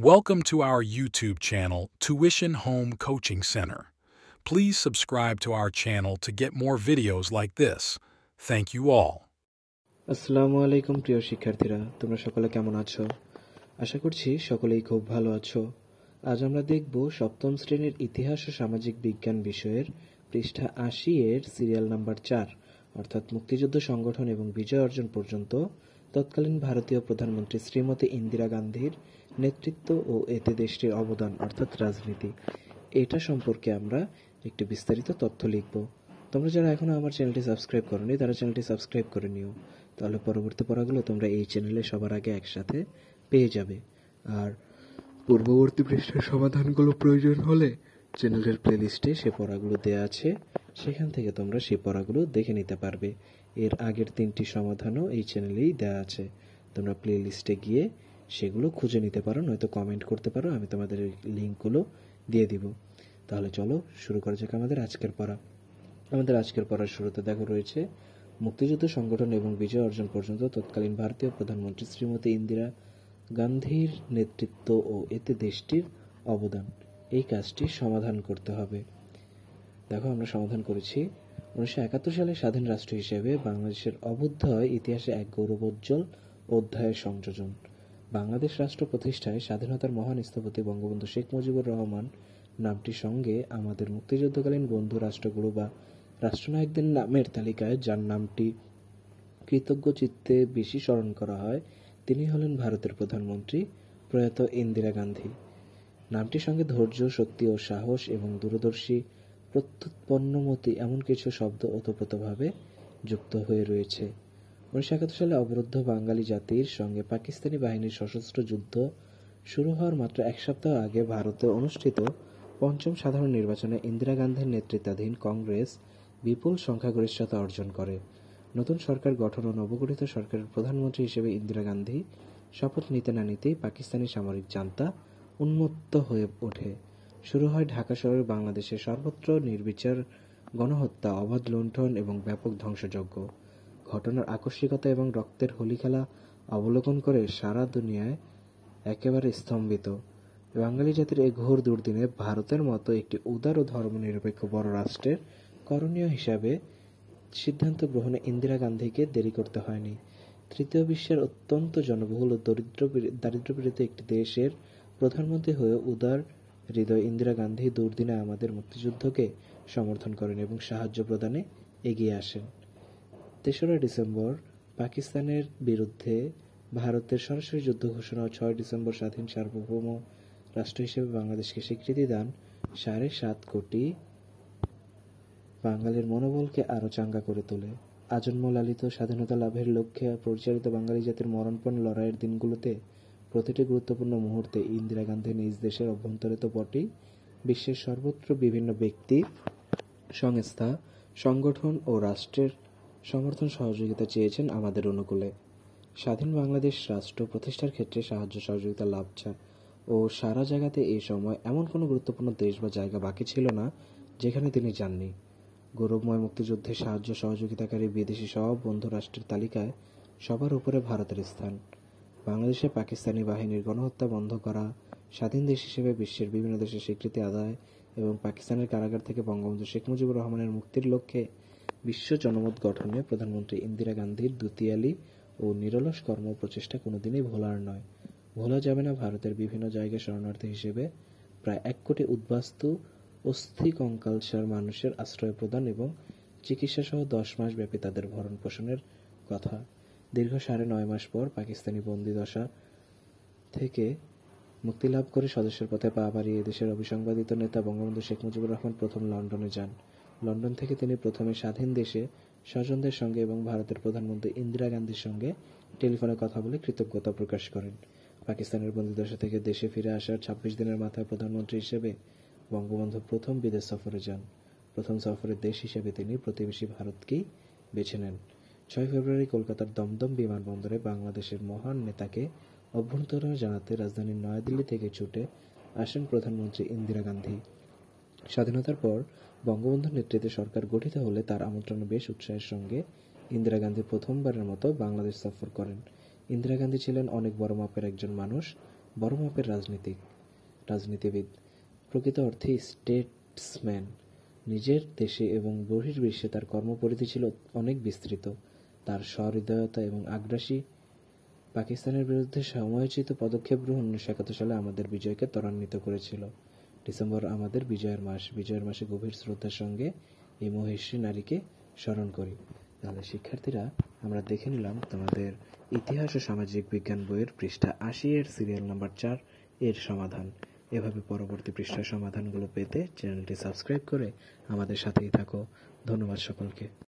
Welcome to our YouTube channel, Tuition Home Coaching Center. Please subscribe to our channel to get more videos like this. Thank you all. আসসালামু আলাইকুম প্রিয় শিক্ষার্থীরা, তোমরা সকলে কেমন আছো? আশা করছি সকলেই খুব ভালো আছো। আজ আমরা দেখব সপ্তম শ্রেণীর ইতিহাস ও সামাজিক বিজ্ঞান বিষয়ের পৃষ্ঠা ৮০ এর সিরিয়াল নাম্বার ৪, অর্থাৎ মুক্তিযুদ্ধ সংগঠন এবং বিজয় অর্জন পর্যন্ত তৎকালীন ভারতীয় প্রধানমন্ত্রী শ্রীমতী ইন্দিরা গান্ধীর নেতৃত্ব ও এতে দেশটির অবদান অর্থাৎ রাজনীতি, এটা সম্পর্কে আমরা একটি বিস্তারিত তথ্য লিখব। তোমরা যারা এখনো আমার চ্যানেলটি সাবস্ক্রাইব করোনি তারা চ্যানেলটি সাবস্ক্রাইব করে নিও, তাহলে পরবর্তী পড়াগুলো তোমরা এই চ্যানেলে সবার আগে একসাথে পেয়ে যাবে। আর পূর্ববর্তী পৃষ্ঠার সমাধানগুলো প্রয়োজন হলে চ্যানেলের প্লেলিস্টে সে পড়াগুলো দেওয়া আছে, সেখান থেকে তোমরা সেই পড়াগুলো দেখে নিতে পারবে। এর আগের 3টি সমাধানও এই চ্যানেলেই দেওয়া আছে, তোমরা প্লেলিস্টে গিয়ে সেগুলো খুঁজে নিতে পারো, নয়তো কমেন্ট করতে পারো, আমি তোমাদের লিঙ্কগুলো দিয়ে দিব। তাহলে চলো শুরু করা যাক আমাদের আজকের পড়া। আমাদের আজকের পড়ার শুরুতে দেখো রয়েছে মুক্তিযুদ্ধ সংগঠন এবং বিজয় অর্জন পর্যন্ত তৎকালীন ভারতীয় প্রধানমন্ত্রী শ্রীমতী ইন্দিরা গান্ধীর নেতৃত্ব ও এতে দেশটির অবদান। এই কাজটি সমাধান করতে হবে। দেখো আমরা সমাধান করেছি। 1971 সালে স্বাধীন রাষ্ট্র হিসেবে বাংলাদেশের অভ্যুদয় ইতিহাসে এক গৌরবোজ্জ্বল অধ্যায়ের সংযোজন। বাংলাদেশ রাষ্ট্র প্রতিষ্ঠায় স্বাধীনতার মহান স্থপতি বঙ্গবন্ধু শেখ মুজিবুর রহমান নামটির সঙ্গে আমাদের মুক্তিযুদ্ধকালীন বন্ধু রাষ্ট্রগুরু বা রাষ্ট্রনায়কদের নামের তালিকায় যার নামটি কৃতজ্ঞ চিত্তে বেশি স্মরণ করা হয় তিনি হলেন ভারতের প্রধানমন্ত্রী প্রয়াত ইন্দিরা গান্ধী। নামটির সঙ্গে ধৈর্য, শক্তি ও সাহস এবং দূরদর্শী প্রত্যুৎপন্নমতি এমন কিছু শব্দ ওতপ্রোতভাবে যুক্ত হয়ে রয়েছে। 1971 সালে অবরুদ্ধ বাঙালি জাতির সঙ্গে পাকিস্তানি বাহিনীর সশস্ত্র যুদ্ধ শুরু হওয়ার মাত্র এক সপ্তাহ আগে ভারতে অনুষ্ঠিত পঞ্চম সাধারণ নির্বাচনে ইন্দিরা গান্ধীর নেতৃত্বাধীন কংগ্রেস বিপুল সংখ্যাগরিষ্ঠতা অর্জন করে। নতুন সরকার গঠন ও নবগঠিত সরকারের প্রধানমন্ত্রী হিসেবে ইন্দিরা গান্ধী শপথ নিতে না নিতেই পাকিস্তানি সামরিক জান্তা উন্মত্ত হয়ে ওঠে। শুরু হয় ঢাকা শহরে বাংলাদেশের সর্বত্র নির্বিচার গণহত্যা, অবাধ লুণ্ঠন এবং ব্যাপক ধ্বংসযজ্ঞ। ঘটনার আকস্মিকতা এবং রক্তের হোলি খেলা অবলোকন করে সারা দুনিয়ায় একেবারে স্তম্ভিত। বাঙালি জাতির এই ঘোর দুর্দিনে ভারতের মতো একটি উদার ও ধর্মনিরপেক্ষ বড় রাষ্ট্রের করণীয় হিসাবে সিদ্ধান্ত গ্রহণে ইন্দিরা গান্ধীকে দেরি করতে হয়নি। তৃতীয় বিশ্বের অত্যন্ত জনবহুল ও দারিদ্র্যপীড়িত একটি দেশের প্রধানমন্ত্রী হয়ে উদার হৃদয় ইন্দিরা গান্ধী দুর্দিনে আমাদের মুক্তিযুদ্ধকে সমর্থন করেন এবং সাহায্য প্রদানে এগিয়ে আসেন। 3রা ডিসেম্বর পাকিস্তানের বিরুদ্ধে ভারতের সরাসরি যুদ্ধ ঘোষণা ও 6 ডিসেম্বর স্বাধীন সার্বভৌম রাষ্ট্র হিসেবে বাংলাদেশকে স্বীকৃতি দান 7.5 কোটি বাঙালির মনোবলকে আরও চাঙ্গা করে তোলে। আজন্ম লালিত স্বাধীনতা লাভের লক্ষ্যে পরিচালিত বাঙালি জাতির মরণপণ লড়াইয়ের দিনগুলোতে প্রতিটি গুরুত্বপূর্ণ মুহূর্তে ইন্দিরা গান্ধী নিজ দেশের অভ্যন্তরে তো বটেই, বিশ্বের সর্বত্র বিভিন্ন ব্যক্তি, সংস্থা, সংগঠন ও রাষ্ট্রের সমর্থন সহযোগিতা চেয়েছেন আমাদের অনুকূলে। স্বাধীন বাংলাদেশ রাষ্ট্র প্রতিষ্ঠার ক্ষেত্রে সাহায্য সহযোগিতা লাভ ও সারা জায়গাতে এই সময় এমন কোনো গুরুত্বপূর্ণ দেশ বা জায়গা বাকি ছিল না যেখানে তিনি যাননি। গৌরবময় মুক্তিযুদ্ধে সাহায্য সহযোগিতাকারী বিদেশি সব বন্ধু রাষ্ট্রের তালিকায় সবার উপরে ভারতের স্থান। বাংলাদেশে পাকিস্তানি বাহিনীর গণহত্যা বন্ধ করা, স্বাধীন দেশ হিসেবে বিশ্বের বিভিন্ন দেশের স্বীকৃতি আদায় এবং পাকিস্তানের কারাগার থেকে বঙ্গবন্ধু শেখ মুজিবুর রহমানের মুক্তির লক্ষ্যে বিশ্ব জনমত গঠনে প্রধানমন্ত্রী ইন্দিরা গান্ধীর দুতিয়ালি ও নিরলস কর্ম প্রচেষ্টা কোনোদিনই ভোলার নয়। ভোলা যাবে না ভারতের বিভিন্ন জায়গায় শরণার্থী হিসেবে প্রায় 1 কোটি উদ্বাস্তু অস্থি কঙ্কালসার মানুষের আশ্রয় প্রদান এবং চিকিৎসা সহ 10 মাস ব্যাপী তাদের ভরণ পোষণের কথা। দীর্ঘ 9.5 মাস পর পাকিস্তানি বন্দিদশা থেকে মুক্তিলাভ করে স্বদেশের পথে পা বাড়িয়ে দেশের অবিসংবাদিত নেতা বঙ্গবন্ধু শেখ মুজিবুর রহমান প্রথম লন্ডনে যান। লন্ডন থেকে তিনি প্রথমে স্বাধীন দেশে স্বজনদের সঙ্গে এবং ভারতের প্রধানমন্ত্রী ইন্দিরা গান্ধীর সঙ্গে টেলিফোনে কথা বলে কৃতজ্ঞতা প্রকাশ করেন। পাকিস্তানের বন্দিদশা থেকে দেশে ফিরে আসার 26 দিনের মাথায় প্রধানমন্ত্রী হিসেবে বঙ্গবন্ধু প্রথম বিদেশ সফরে যান। প্রথম সফরের দেশ হিসেবে তিনি প্রতিবেশী ভারতকেই বেছে নেন। 6 ফেব্রুয়ারি কলকাতার দমদম বিমানবন্দরে বাংলাদেশের মহান নেতাকে অভ্যর্থনা জানাতে রাজধানী নয়াদিল্লি থেকে ছুটে আসেন প্রধানমন্ত্রী ইন্দিরা গান্ধী। স্বাধীনতার পর বঙ্গবন্ধুর নেতৃত্বে সরকার গঠিত হলে তার আমন্ত্রণে বেশ উৎসাহের সঙ্গে ইন্দিরা গান্ধী প্রথমবারের মতো বাংলাদেশ সফর করেন। ইন্দিরা গান্ধী ছিলেন অনেক বড় মাপের একজন মানুষ। বড় মাপের রাজনীতিবিদ, প্রকৃত অর্থে স্টেটসম্যান। নিজের দেশে এবং বহির্বিশ্বে তার কর্মপরিধি ছিল অনেক বিস্তৃত। তার সহৃদয়তা এবং আগ্রাসী পাকিস্তানের বিরুদ্ধে সময়োচিত পদক্ষেপ গ্রহণ 1971 সালে আমাদের বিজয়কে ত্বরান্বিত করেছিল। ডিসেম্বর আমাদের বিজয়ের মাস। বিজয়ের মাসে গভীর শ্রদ্ধার সঙ্গে এই মহিষী নারীকে স্মরণ করি। তাহলে শিক্ষার্থীরা, আমরা দেখে নিলাম তোমাদের ইতিহাস ও সামাজিক বিজ্ঞান বইয়ের পৃষ্ঠা 80 এর সিরিয়াল নাম্বার 4 এর সমাধান। এভাবে পরবর্তী পৃষ্ঠার সমাধানগুলো পেতে চ্যানেলটি সাবস্ক্রাইব করে আমাদের সাথেই থাকো। ধন্যবাদ সকলকে।